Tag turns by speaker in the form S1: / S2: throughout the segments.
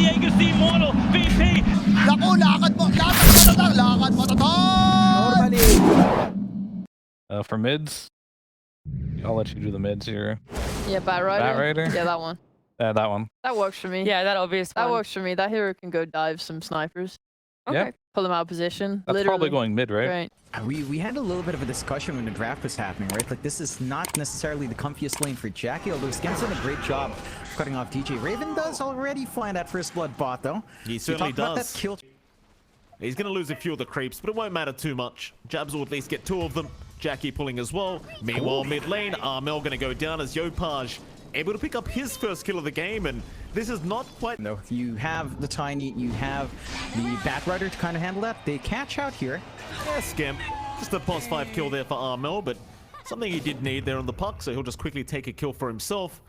S1: Diego's the immortal VP.
S2: Naku, lakad matatag!
S3: Normally. For mids, I'll let you do the mids here.
S4: Yeah, Bat Rider.
S3: Bat Rider?
S4: Yeah, that one.
S3: That one.
S4: That works for me.
S5: Yeah, that obvious
S4: That
S5: one.
S4: works for me. That hero can go dive some snipers.
S5: Okay.
S3: Yeah.
S4: Pull them out of position.
S3: That's
S4: literally.
S3: probably going mid, right?
S4: Right.
S2: We had a little bit of a discussion when the draft was happening, right? Like, this is not necessarily the comfiest lane for Jackie, although Skim's done a great job of cutting off DJ. Raven does already find that first blood bot, though.
S6: He certainly
S2: About
S6: does.
S2: that kill.
S6: He's going to lose a few of the creeps, but it won't matter too much. Jabs will at least get 2 of them. Jackie pulling as well. Meanwhile, mid lane, Armel going to go down as Yopaj able to pick up his first kill of the game, and this is not quite...
S2: No, you have the Tiny, you have the Bat Rider to kind of handle that. They catch out here.
S6: Yeah, Scrim. Just a +5 kill there for Armel, but something he did need there on the puck, so he'll just quickly take a kill for himself.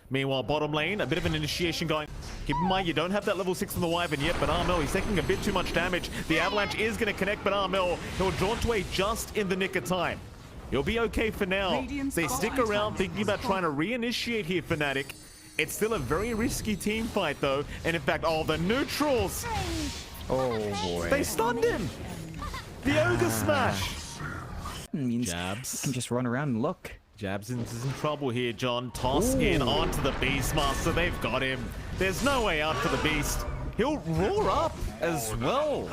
S6: Meanwhile, bottom lane, a bit of an initiation going. Keep in mind, you don't have that level 6 on the Wyvern yet, but Armel, he's taking a bit too much damage. The Avalanche is going to connect, but Armel, he'll draw away just in the nick of time. He'll be okay for now. They stick around thinking about trying to reinitiate here, Fnatic. It's still a very risky team fight, though. And in fact, the neutrals!
S2: Oh, boy.
S6: They stunned him! The Ogre Smash!
S2: Means
S6: Jabs.
S2: you can just run around and look.
S6: Jabs is in trouble here, John. Toss in onto the Beastmaster. They've got him. There's no way out for the Beast. He'll roar up as well.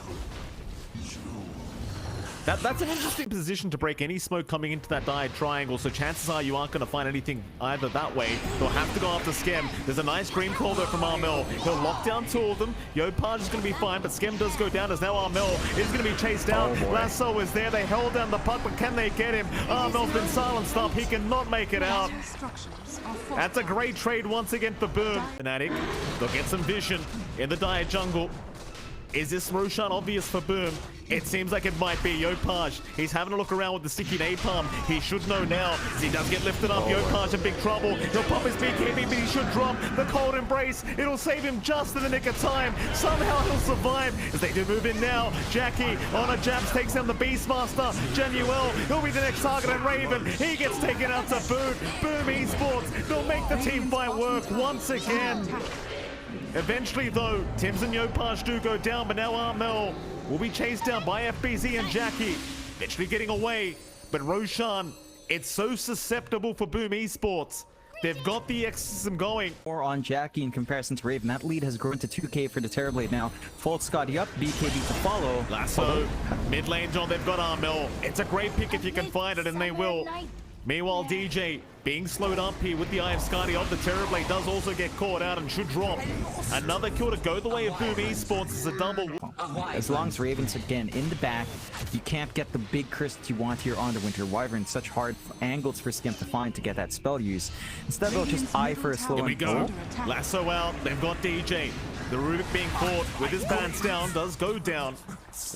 S6: That's an interesting position to break any smoke coming into that dyed triangle, so chances are you aren't going to find anything either that way. They'll have to go after Schem. There's a nice green call though from Armel. He'll lock down 2 of them. Yopaj is going to be fine, but Schem does go down as now Armel is going to be chased down. Lasso is there. They held down the puck, but can they get him? Armel's been silenced up. He cannot make it out. That's a great trade once again for Boom. Fnatic, they'll get some vision in the dire jungle. Is this Roshan obvious for Boom? It seems like it might be. Yopaj, he's having a look around with the sticky napalm. He should know now. He does get lifted up. Yopaj in big trouble. He'll pop his BKB, but he should drop the cold embrace. It'll save him just in the nick of time. Somehow he'll survive as they do move in now. Jackie on a Jabs takes down the Beastmaster. Januel, he'll be the next target, and Raven, he gets taken out to Boom. Boom Esports, they'll make the team fight work once again. Eventually, though, Tims and Yopaj do go down, but now Armel will be chased down by FBZ and Jackie. Eventually getting away, but Roshan, it's so susceptible for Boom Esports. They've got the ecosystem going.
S2: More on Jackie in comparison to Raven. That lead has grown to 2k for the Terrorblade now. Fault Scotty up, BKB to follow.
S6: Lasso, mid lane, John, they've got Armel. It's a great pick if you can find it, and they will. Meanwhile, DJ being slowed up here with the Eye of Skadi of the Terrorblade does also get caught out and should drop. Another kill to go the way of Boom Esports is a double.
S2: As long as Raven's again in the back, you can't get the big curse that you want here on the Winter Wyvern. Such hard angles for Skim to find to get that spell use. Instead, they'll just eye for a slow.
S6: Here we go. Lasso out. They've got DJ. The Rubik being caught with his pants down does go down.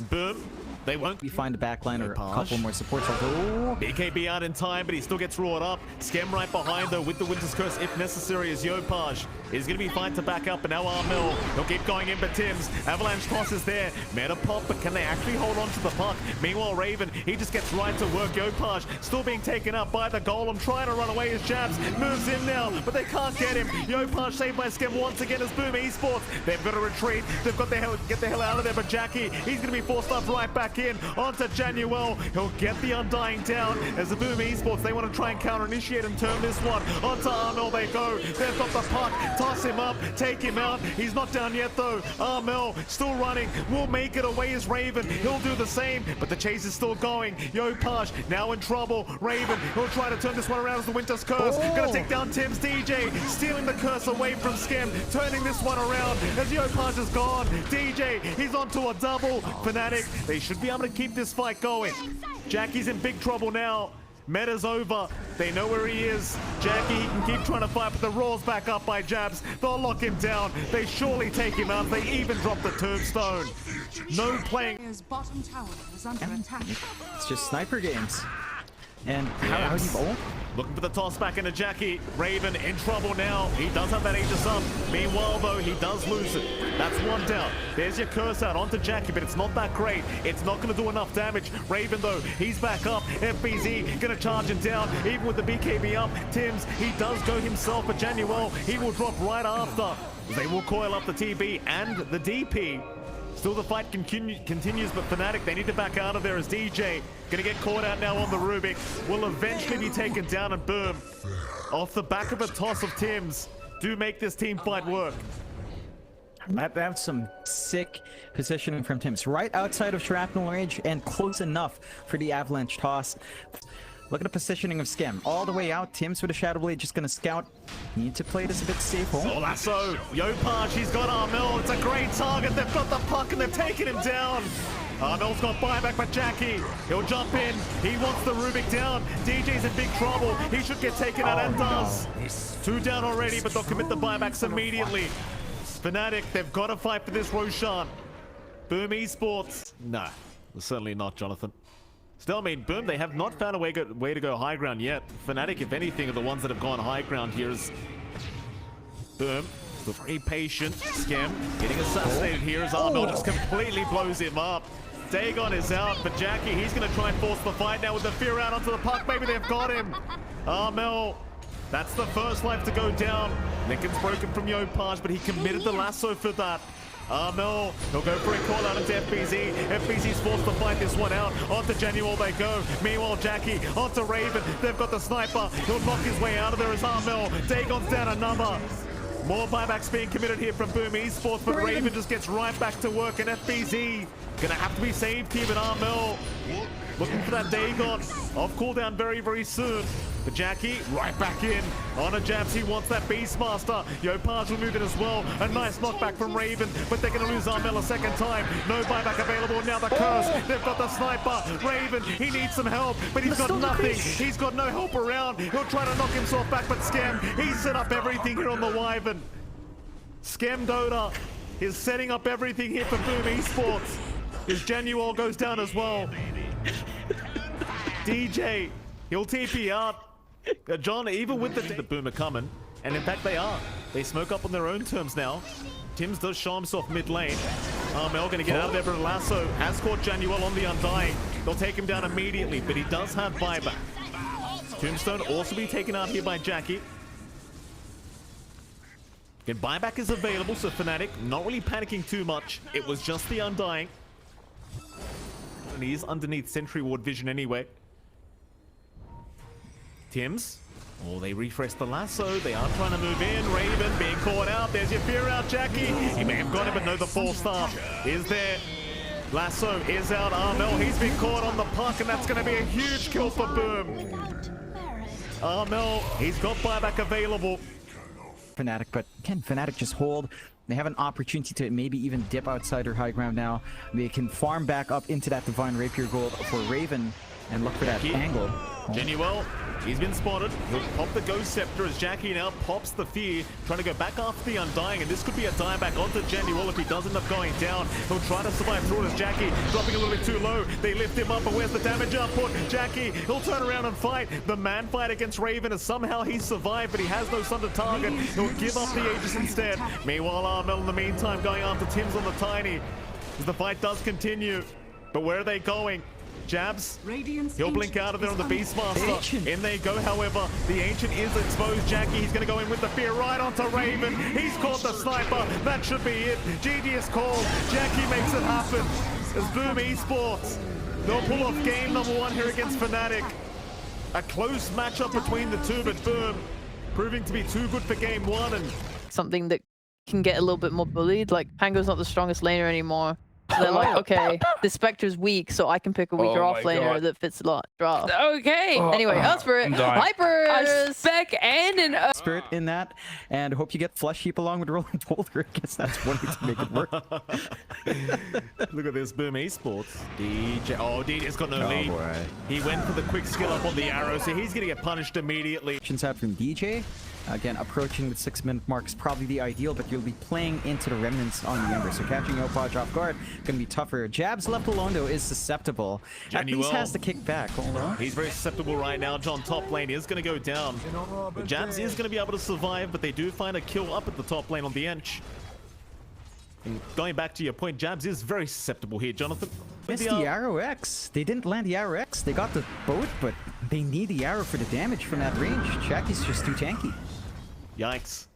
S6: Boom. They won't.
S2: We find a backline or a couple more supports. Although
S6: BKB out in time, but he still gets roared up. Schem right behind though with the Winter's Curse if necessary as Yopaj is going to be fine to back up, and now Armel, he'll keep going in, but Tims, Avalanche toss is there. Meta pop, but can they actually hold on to the puck? Meanwhile, Raven, he just gets right to work. Yopaj still being taken up by the Golem, trying to run away as Jabs moves in now, but they can't get him. Yopaj saved by Schem once again as Boom Esports. They've got to retreat. They've got to get the hell out of there, but Jackie, he's going to be forced up right back in onto Januel. He'll get the Undying down as the Boom Esports, they want to try and counter-initiate and turn this one onto Armel. They go. They've got the puck. Toss him up. Take him out. He's not down yet, though. Armel still running. Will make it away as Raven. He'll do the same, but the chase is still going. Yopaj now in trouble. Raven, he'll try to turn this one around as the Winter's Curse. Gonna take down Tim's. DJ stealing the curse away from Schem. Turning this one around as Yopaj is gone. DJ, he's onto a double. Fnatic, they should be able to keep this fight going. Jackie's in big trouble now. Meta's over. They know where he is. Jackie, he can keep trying to fight, but the roar's back up by Jabs. They'll lock him down. They surely take him out. They even drop the tombstone. No playing.
S7: Bottom tower is under attack.
S2: it's just sniper games. And how do you bowl?
S6: Looking for the toss back into Jackie. Raven in trouble now. He does have that Aegis up. Meanwhile, though, he does lose it. That's one down. There's your curse out onto Jackie, but it's not that great. It's not going to do enough damage. Raven, though, he's back up. FBZ going to charge him down, even with the BKB up. Tims, he does go himself, but Januel, he will drop right after. They will coil up the TB and the DP. Still the fight continues, but Fnatic, they need to back out of there as DJ gonna get caught out now on the Rubik. Will eventually be taken down, and boom. Off the back of a toss of Tims, do make this team fight work.
S2: That's some sick positioning from Tims. Right outside of shrapnel range and close enough for the avalanche toss. Look at the positioning of Scrim. All the way out. Tims with a Shadow Blade just gonna scout. Need to play this a bit safe.
S6: Oh, lasso. Yopaj, he's got Armel. It's a great target. They've got the puck and they've taken him down. Armel's got buyback, but Jackie, he'll jump in. He wants the Rubik down. DJ's in big trouble. He should get taken out and does. 2 down already, but they'll commit the buybacks immediately. Fnatic, they've got to fight for this Roshan. Boom Esports. No, certainly not, Jonathan. Still, I mean, Boom, they have not found a way to go high ground yet. Fnatic, if anything, are the ones that have gone high ground here. Is Boom, still very patient. Scrim getting assassinated here as Armel just completely blows him up. Dagon is out, but Jackie, he's going to try and force the fight now with the fear out onto the puck. Maybe they've got him. Armel, that's the first life to go down. Lincoln's broken from Yopaj, but he committed the lasso for that. Armel, he'll go for a call out into FBZ. FBZ's forced to fight this one out. Onto Genual they go. Meanwhile, Jackie onto Raven. They've got the sniper. He'll knock his way out of there as Armel. Dagon's down another. More buybacks being committed here from Boom Esports, but Raven just gets right back to work, and FBZ gonna have to be saved here, but Armel looking for that Dagon. Off cooldown very, very soon. But Jackie, right back in. On a Jabs, he wants that Beastmaster. Yopaj will move in as well. A nice knockback from Raven, but they're going to lose Armel a second time. No buyback available. Now the curse. They've got the sniper. Raven, he needs some help, but he's got nothing. He's got no help around. He'll try to knock himself back, but Scam, he set up everything here on the Wyvern. Scam Dota is setting up everything here for Boom Esports. His Genual goes down as well. DJ, he'll TP out. John, even with the Boom are coming, and in fact they are. They smoke up on their own terms now. Tims does show himself mid lane. Armel gonna get out of there, but Lasso has caught Januel on the Undying. They'll take him down immediately, but he does have buyback. Tombstone also be taken out here by Jackie. Again, buyback is available, so Fnatic not really panicking too much. It was just the Undying. And he is underneath Sentry Ward vision anyway. Tims. Oh, they refresh the lasso. They are trying to move in. Raven being caught out. There's your fear out, Jackie. He may have got him, but no, the 4-star is there. Lasso is out. Armel, he's been caught on the puck, and that's going to be a huge kill for Boom. Armel, he's got buyback available.
S2: Fnatic, but can Fnatic just hold? They have an opportunity to maybe even dip outside their high ground now. They can farm back up into that Divine Rapier gold for Raven and look for that angle.
S6: Genuel, he's been spotted. He'll pop the Ghost Scepter as Jackie now pops the Fear, trying to go back after the Undying, and this could be a dieback onto Genuel if he does end up going down. He'll try to survive through it as Jackie dropping a little bit too low. They lift him up, but where's the damage output? Jackie, he'll turn around and fight. The man fight against Raven as somehow he's survived, but he has no sun to target. He'll give up the Aegis instead. Meanwhile, Armel in the meantime going after Tims on the Tiny as the fight does continue. But where are they going? Jabs, he'll blink out of there on the Beastmaster. In they go, however, the Ancient is exposed. Jackie, he's going to go in with the Fear right onto Raven. He's caught the Sniper. That should be it. GG is called. Jackie makes it happen. As Boom Esports, they'll pull off game number 1 here against Fnatic. A close matchup between the two, but Boom proving to be too good for game 1. And
S4: Something that can get a little bit more bullied. Like, Pango's not the strongest laner anymore. So they're like, okay, the Spectre's weak, so I can pick a weaker offlaner that fits a lot. Draw.
S5: Okay.
S4: Anyway, Spirit, Hyper,
S5: a spec and an
S2: Spirit in that, and hope you get Flesh Heap along with Rolling Boulder. I guess that's one way to make it work.
S6: Look at this Boom Esports. DJ, oh, DJ's got no lead.
S2: Boy.
S6: He went for the quick skill up on the arrow, so he's gonna get punished immediately.
S2: Actions out from DJ. Again, approaching the 6-minute mark is probably the ideal, but you'll be playing into the remnants on the Ember. So catching Yopaj off guard gonna be tougher. Jabs left alone though is susceptible. At least has the kick back. Hold on.
S6: He's very susceptible right now. John top lane is gonna go down. But Jabs is gonna be able to survive, but they do find a kill up at the top lane on the Ench. And going back to your point, Jabs is very susceptible here, Jonathan.
S2: Missed the Arrow X. They didn't land the Arrow X. They got the boat, but they need the arrow for the damage from that range. Jackie's just too tanky.
S6: Yikes.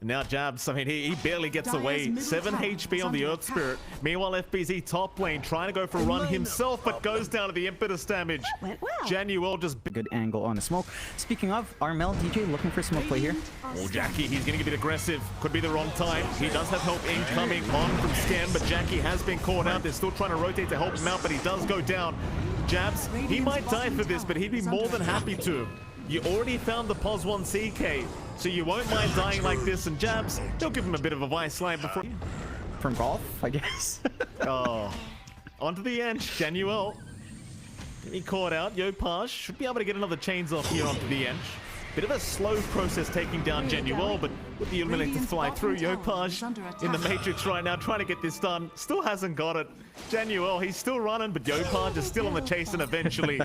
S6: Now Jabs, I mean, he barely gets away. 7 HP on the Earth Spirit. Meanwhile, FBZ top lane trying to go for a run himself, but goes down to the impetus damage. Januel just...
S2: Good angle on the smoke. Speaking of, MLPDota looking for smoke play here.
S6: Oh, Jackie, he's going to get a bit aggressive. Could be the wrong time. He does have help incoming on from Scam, but Jackie has been caught out. They're still trying to rotate to help him out, but he does go down. Jabs, he might die for this, but he'd be more than happy to. You already found the POS 1 CK, so you won't mind dying like this, and Jabs, he'll give him a bit of a vice line before...
S2: From golf, I guess.
S6: Oh, onto the end, Januel. He caught out. Yopaj should be able to get another chains off here onto the end. Bit of a slow process taking down Januel, but with the ability to fly through, Yopaj in the Matrix right now trying to get this done. Still hasn't got it. Januel, he's still running, but Yopaj is still on the chase, and eventually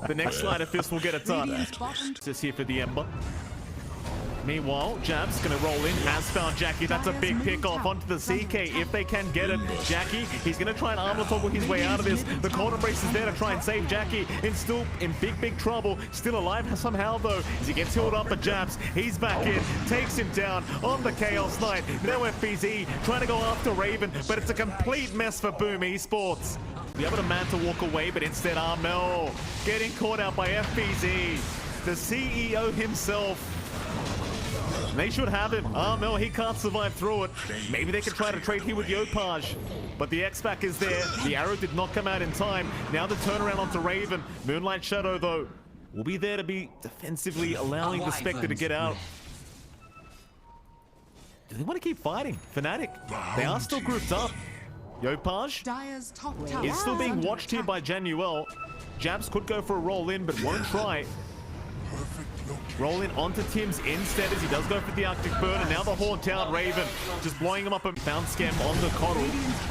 S6: the next Sleight of Fist will get it done. Just here for the Ember. Meanwhile, Jab's gonna roll in, has found Jackie. That's a big pick off onto the CK if they can get it. Jackie, he's gonna try and armor toggle his way out of this. The cold embrace is there to try and save Jackie, and still in big trouble. Still alive somehow though, as he gets healed up by Jabs. He's back in, takes him down on the Chaos Knight. Now FBZ trying to go after Raven, but it's a complete mess for Boom Esports. The other man to walk away, but instead Armel getting caught out by FBZ, the CEO himself. They should have him. Armel, he can't survive through it. Maybe they can try to trade here with Yopaj. But the X-Pac is there. The arrow did not come out in time. Now the turnaround onto Raven. Moonlight Shadow, though, will be there to be defensively allowing the Spectre to get out. Do they want to keep fighting? Fnatic, they are still grouped up. Yopaj is still being watched here by Januel. Jabs could go for a roll in, but won't try. Rolling onto Tim's instead as he does go for the Arctic Burn, and now the Haunt out Raven just blowing him up and found Scam on the Coddle.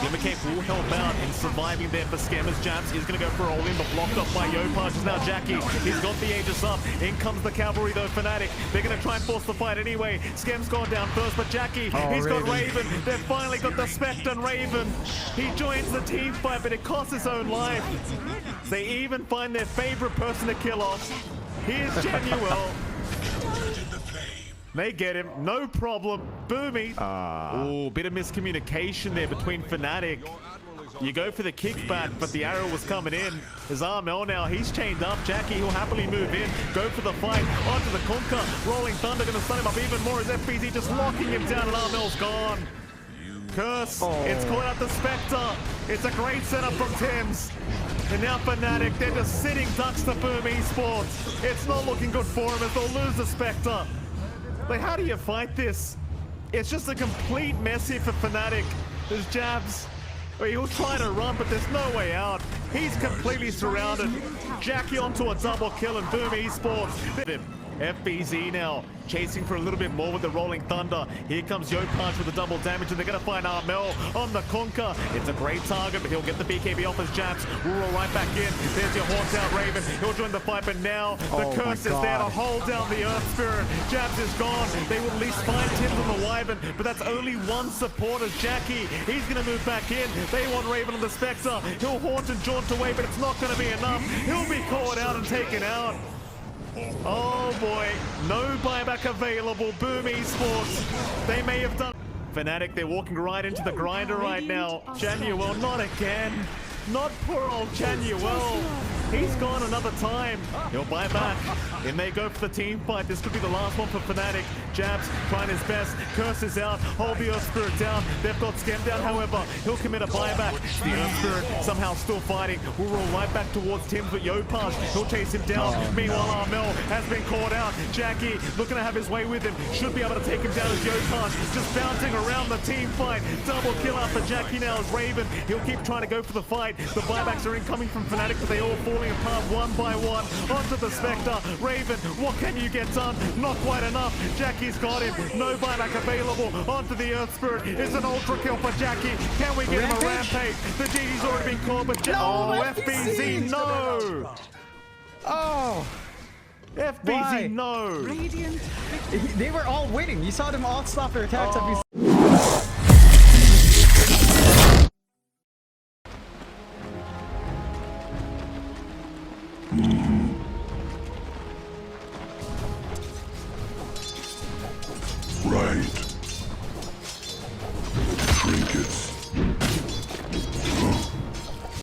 S6: Gimmick will help out in surviving there for Scam as Jabs is going to go for a all in, but blocked up by Yopaj. Is now Jackie. He's got the Aegis up. In comes the cavalry though, Fnatic. They're going to try and force the fight anyway. Scam's gone down first, but Jackie, he's got Raven. They've finally got the Spectre and Raven. He joins the team fight, but it costs his own life. They even find their favorite person to kill off. Here's Januel. They get him, no problem. Boomy. Oh, bit of miscommunication there between Fnatic. You go for the kickback, but the arrow was coming in. There's Armel now, he's chained up. Jackie, he'll happily move in. Go for the fight, onto the Conker. Rolling Thunder gonna stun him up even more as FBZ just locking him down, and Armel's gone. Curse, it's caught out the Spectre. It's a great setup from Tim's. And now Fnatic, they're just sitting ducks to Boom Esports. It's not looking good for him as they'll lose the Spectre. Like, how do you fight this? It's just a complete mess here for Fnatic. There's Jabs. He'll try to run, but there's no way out. He's completely surrounded. Jackie onto a double kill and Boom Esports. FBZ now chasing for a little bit more with the Rolling Thunder. Here comes Yopaj with the double damage, and they're going to find Armel on the Conker. It's a great target, but he'll get the BKB off as Jabs. We'll roll right back in. There's your Haunt out Raven. He'll join the fight, but now the Curse is there to hold down the Earth Spirit. Jabs is gone. They will at least find Tim on the Wyvern, but that's only one support as Jackie. He's going to move back in. They want Raven on the Spectre. He'll Haunt and jaunt away, but it's not going to be enough. He'll be caught out and taken out. Oh boy, no buyback available. Boom Esports, they may have done. Fnatic, they're walking right into the grinder right now. Januel, not again. Not poor old Januel. He's gone another time. He'll buy back. And they go for the team fight. This could be the last one for Fnatic. Jabs trying his best. Curse is out. Hold the Earth Spirit down. They've got Scam down, however. He'll commit a buyback. The Earth Spirit somehow still fighting. We'll roll right back towards Tim, but Yopaj, he'll chase him down. Meanwhile, Armel has been caught out. Jackie looking to have his way with him. Should be able to take him down as Yopaj just bouncing around the team fight. Double kill out for Jackie now as Raven. He'll keep trying to go for the fight. The buybacks are incoming from Fnatic, but they all falling apart one by one. Onto the Spectre. Raven, what can you get done? Not quite enough. Jackie's got him. No buyback available. Onto the Earth Spirit. It's an ultra kill for Jackie. Can we get him a rampage? The GG's already been called, but FBZ, no!
S2: Oh! FBZ, Why? no! They were all winning. You saw them all stop their attacks.
S8: Right. trinkets.